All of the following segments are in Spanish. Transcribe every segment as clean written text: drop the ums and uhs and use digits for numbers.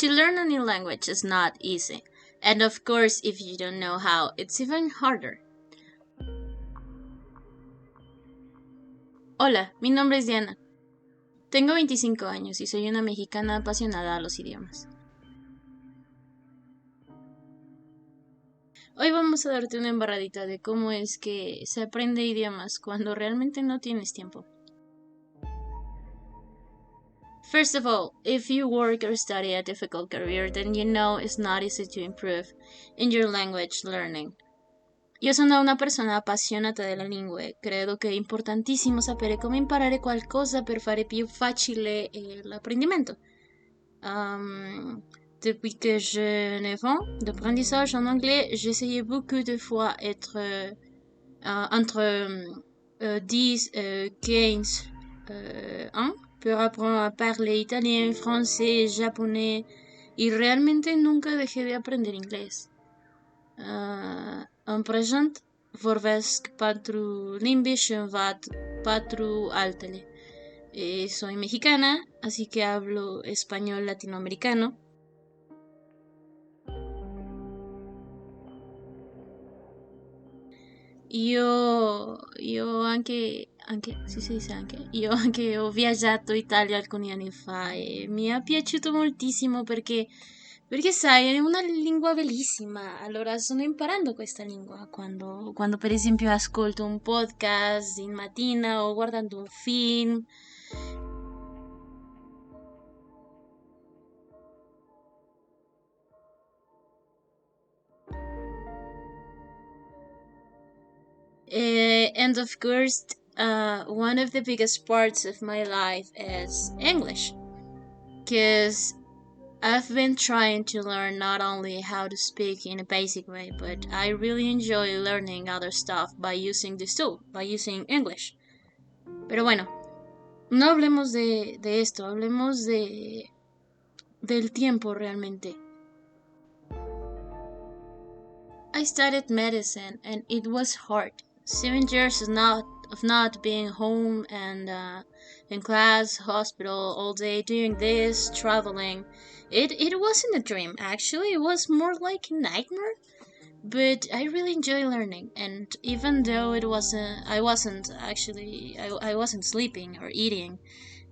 To learn a new language is not easy. And of course, if you don't know how, it's even harder. Hola, mi nombre es Diana. Tengo 25 años y soy una mexicana apasionada a los idiomas. Hoy vamos a darte una embarradita de cómo es que se aprende idiomas cuando realmente no tienes tiempo. First of all, if you work or study a difficult career, then you know it's not easy to improve in your language learning. Io sono una persona appassionata della lingua e credo che è importantissimo sapere come imparare qualcosa per fare più facile l'apprendimento. Depuis que je 9 ans d'apprentissage en anglais, j'essayais beaucoup de fois être entre 10 et 15 ans pour apprendre à parler italien, français, japonais y realmente nunca dejé de aprender inglés. En present vorbesc 4 limbis și învăț 4 altele. Soy mexicana, así que hablo español latinoamericano. Io anche sì, si dice anche, io anche ho viaggiato in Italia alcuni anni fa e mi è piaciuto moltissimo perché sai, è una lingua bellissima. Allora sto imparando questa lingua quando per esempio ascolto un podcast in mattina o guardando un film. And of course, one of the biggest parts of my life is English, because I've been trying to learn not only how to speak in a basic way, but I really enjoy learning other stuff by using this tool, by using English. Pero bueno, no hablemos de esto, hablemos del tiempo realmente. I studied medicine and it was hard. 7 years of not being home and in class, hospital all day, doing this, traveling. It wasn't a dream, actually. It was more like a nightmare. But I really enjoy learning, and even though I wasn't sleeping or eating,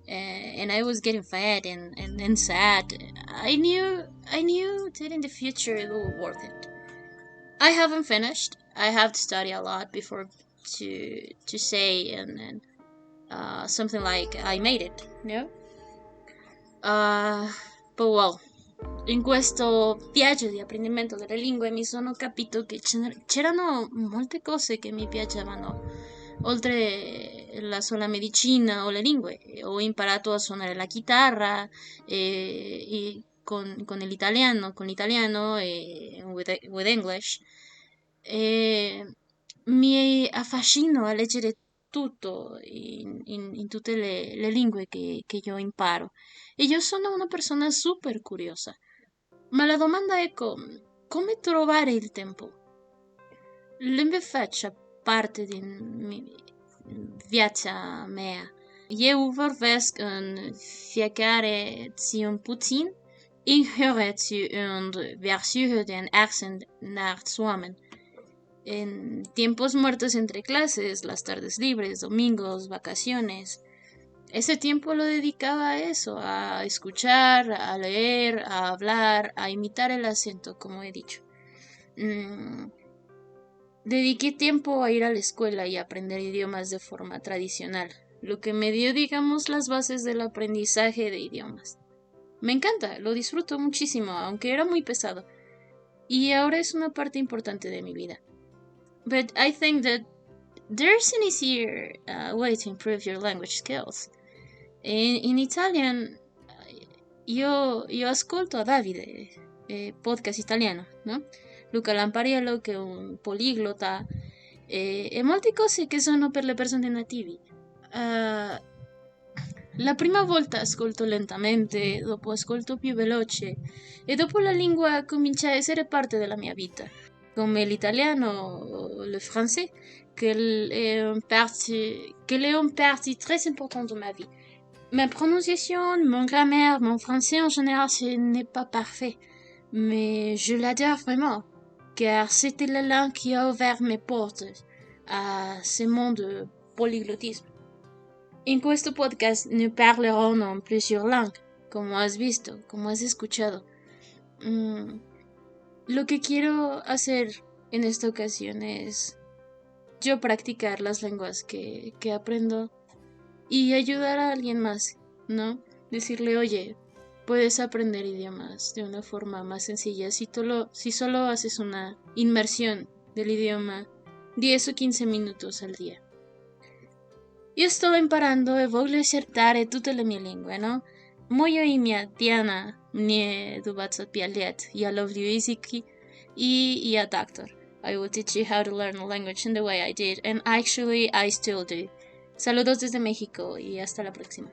and I was getting fat and sad. I knew that in the future it would be worth it. I haven't finished. I have to study a lot before to say and something like I made it, no? But well, in questo viaggio di apprendimento delle lingue mi sono capito che c'erano molte cose che mi piacevano, oltre la sola medicina o le lingue. Ho imparato a suonare la chitarra con l'italiano e with English. Mi affascino a leggere tutto in tutte le lingue che io imparo. E io sono una persona super curiosa. Ma la domanda è come trovare il tempo? L'inve faccia parte di viața mea. Eu vorbesc în fiecare zi un puțin, inhereți und versuche den accent nachzuahmen. En tiempos muertos entre clases, las tardes libres, domingos, vacaciones. Ese tiempo lo dedicaba a eso, a escuchar, a leer, a hablar, a imitar el acento, como he dicho. Dediqué tiempo a ir a la escuela y a aprender idiomas de forma tradicional, lo que me dio, digamos, las bases del aprendizaje de idiomas. Me encanta, lo disfruto muchísimo, aunque era muy pesado. Y ahora es una parte importante de mi vida. But I think that there's an easier way to improve your language skills. In Italian, io ascolto a Davide, podcast italiano, no? Luca Lampariello, che è un poliglota, e molte cose che sono per le persone nativi. La prima volta ascolto lentamente, dopo ascolto più veloce, e dopo la lingua comincia a essere parte della mia vita. Come l'italiano o le français, qu'elle est une partie très importante de ma vie. Ma prononciation, mon grammaire, mon français en général, ce n'est pas parfait. Mais je l'adore vraiment, car c'était la langue qui a ouvert mes portes a ce monde polyglotisme. En questo podcast no parlerons en plusieurs langues, como has visto, como has escuchado. Lo que quiero hacer en esta ocasión es yo practicar las lenguas que aprendo y ayudar a alguien más, ¿no? Decirle, oye, puedes aprender idiomas de una forma más sencilla si solo haces una inmersión del idioma 10 o 15 minutos al día. Io sto imparando e voglio acertare tutte le mie lingue, no? Moja imię Diana, mnie 25 lat, ja lubię języki i ja doktor. I will teach you how to learn a language in the way I did, and actually I still do. Saludos desde México y hasta la próxima.